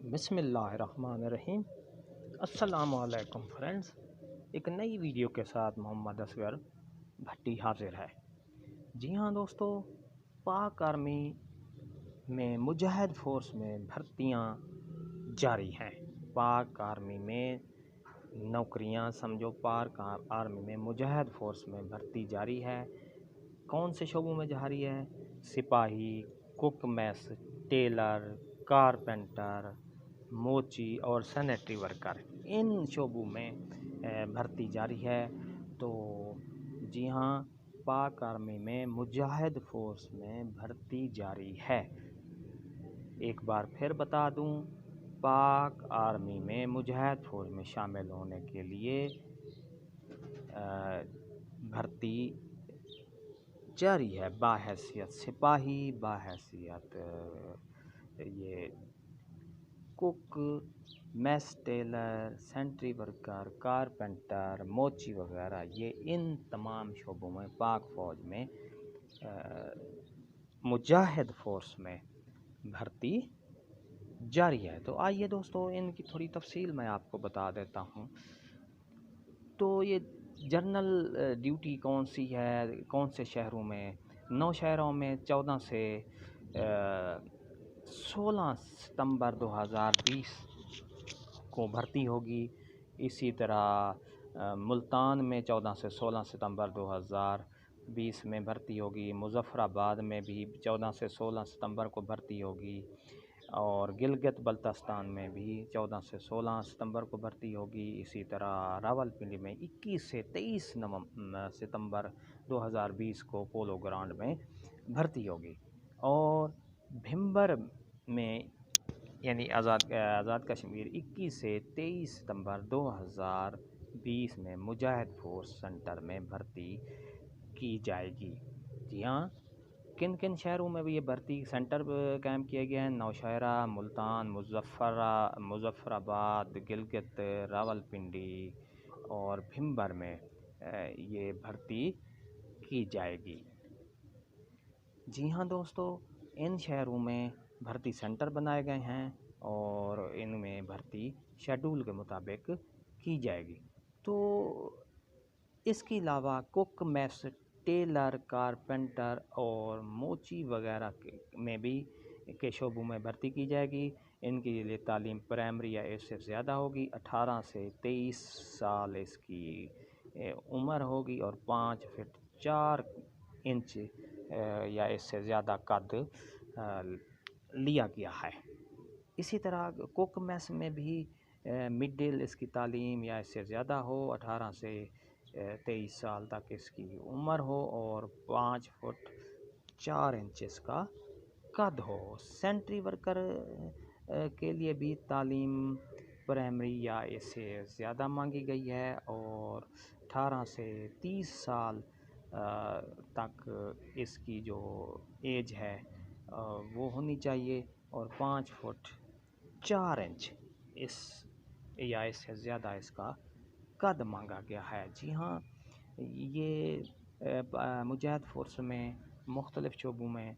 बिस्मिल्लाहिर्रहमानिर्रहीम। अस्सलामु अलैकुम फ्रेंड्स। एक नई वीडियो के साथ मोहम्मद असगर भट्टी हाजिर है। जी हाँ दोस्तों, पाक आर्मी में मुजाहिद फ़ोर्स में भर्तियाँ जारी हैं। पाक आर्मी में नौकरियाँ समझो, पाक आर्मी में मुजाहिद फ़ोर्स में भर्ती जारी है। कौन से शोबों में जारी है? सिपाही, कुक मैस, टेलर, कारपेंटर, मोची और सैनिटरी वर्कर, इन शोबों में भर्ती जारी है। तो जी हाँ, पाक आर्मी में मुजाहिद फ़ोर्स में भर्ती जारी है। एक बार फिर बता दूं, पाक आर्मी में मुजाहिद फ़ोर्स में शामिल होने के लिए भर्ती जारी है। बाहैसियत सिपाही, बाहैसियत ये cook, mess tailor, sentry worker, carpenter, मोची वगैरह, ये इन तमाम शोबों में पाक फ़ौज में मुजाहिद फ़ोर्स में भर्ती जारी है। तो आइए दोस्तों, इनकी थोड़ी तफसील मैं आपको बता देता हूँ। तो ये जनरल ड्यूटी कौन सी है, कौन से शहरों में? 9 शहरों में 14 से 16 सितंबर 2020 को भर्ती होगी। इसी तरह मुल्तान में 14 से 16 सितंबर 2020 में भर्ती होगी। मुज़फ़्फ़राबाद में भी 14 से 16 सितंबर को भर्ती होगी। और गिलगित बल्तिस्तान में भी 14 से 16 सितंबर को भर्ती होगी। इसी तरह रावलपिंडी में 21 से 23 सितंबर 2020 को पोलो ग्राउंड में भर्ती होगी। और भिम्बर में यानी आज़ाद कश्मीर 21 से 23 सितंबर 2020 में मुजाहिद फ़ोर्स सेंटर में भर्ती की जाएगी। जी हाँ, किन किन शहरों में भी ये भर्ती सेंटर कायम किए गए हैं? नौशहरा, मुल्तान, मुज़फ़्फ़राबाद, गिलगित, रावलपिंडी और भिम्बर में ये भर्ती की जाएगी। जी हाँ दोस्तों, इन शहरों में भर्ती सेंटर बनाए गए हैं और इनमें भर्ती शेड्यूल के मुताबिक की जाएगी। तो इसके अलावा कुक, मैस, टेलर, कारपेंटर और मोची वगैरह में भी के शोबों में भर्ती की जाएगी। इनके लिए तालीम प्राइमरी या इससे ज़्यादा होगी। 18 से 23 साल इसकी उम्र होगी और 5 फीट 4 इंच या इससे ज़्यादा कद लिया गया है। इसी तरह कुक मैस में भी मिडिल इसकी तालीम या इससे ज़्यादा हो, 18 से 23 साल तक इसकी उम्र हो और 5 फुट 4 इंच इसका कद हो। सेंट्री वर्कर के लिए भी तालीम प्राइमरी या इससे ज़्यादा मांगी गई है और 18 से 30 साल तक इसकी जो एज है वो होनी चाहिए और 5 फुट 4 इंच इस या इससे ज़्यादा इसका कद मांगा गया है। जी हाँ, ये मुजाहिद फ़ोर्स में मुख्तलिफ़ शोबों में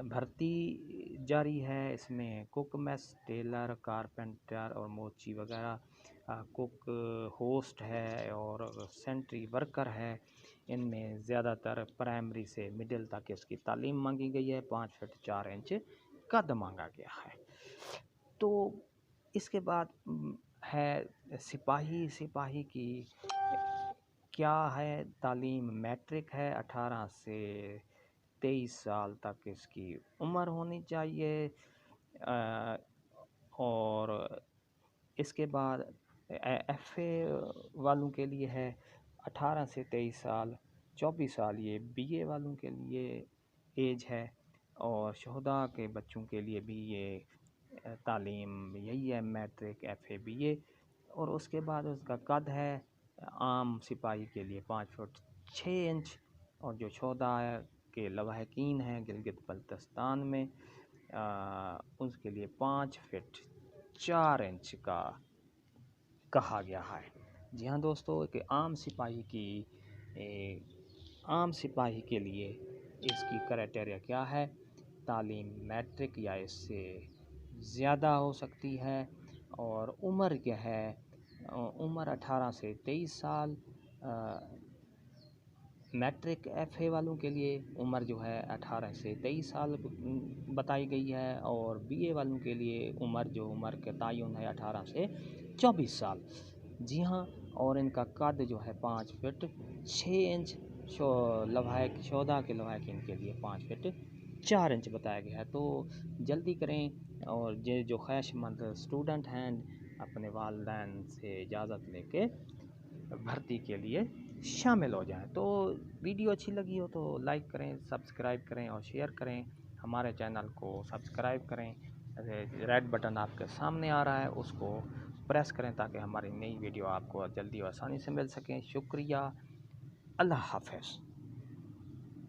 भर्ती जारी है। इसमें कुक मैस, टेलर, कारपेंटर और मोची वगैरह, कुक होस्ट है और सेंट्री वर्कर है। इनमें ज़्यादातर प्राइमरी से मिडिल तक इसकी तालीम मांगी गई है। 5 फीट 4 इंच कद मांगा गया है। तो इसके बाद है सिपाही की क्या है तालीम? मैट्रिक है। 18 से 23 साल तक इसकी उम्र होनी चाहिए। और इसके बाद एफए वालों के लिए है 18 से 23 साल, 24 साल ये बीए वालों के लिए एज है। और शहदा के बच्चों के लिए भी ये तालीम यही है, मैट्रिक, एफए, बीए। और उसके बाद उसका कद है आम सिपाही के लिए 5 फुट 6 इंच और जो शहदा के लवाहकीन हैं गिलगित बल्तिस्तान में उसके लिए 5 फीट 4 इंच का कहा गया है। जी हाँ दोस्तों, कि आम सिपाही के लिए इसकी क्राइटेरिया क्या है? तालीम मैट्रिक या इससे زیادہ ہو سکتی ہے، اور عمر کیا ہے، عمر 18 سے 23 سال۔ میٹرک ایف اے والوں کے لیے عمر جو ہے 18 سے 23 سال بتائی گئی ہے، اور بی اے والوں کے لیے عمر کا تعین ہے 18 سے 24 سال۔ جی ہاں، اور ان کا قد جو ہے 5 فٹ 6 انچ، لوہائک 14 کے لوہائک ان کے لیے 5 فٹ 4 انچ بتایا گیا ہے۔ تو جلدی کریں، اور یہ جو خواہش مند اسٹوڈنٹ ہیں اپنے والدین سے اجازت لے کے بھرتی کے لیے شامل ہو جائیں۔ تو ویڈیو اچھی لگی ہو تو لائک کریں، سبسکرائب کریں اور شیئر کریں، ہمارے چینل کو سبسکرائب کریں۔ ریڈ بٹن آپ کے سامنے آ رہا ہے، اس کو پریس کریں تاکہ ہماری نئی ویڈیو آپ کو جلدی و آسانی سے مل سکیں۔ شکریہ، اللہ حافظ۔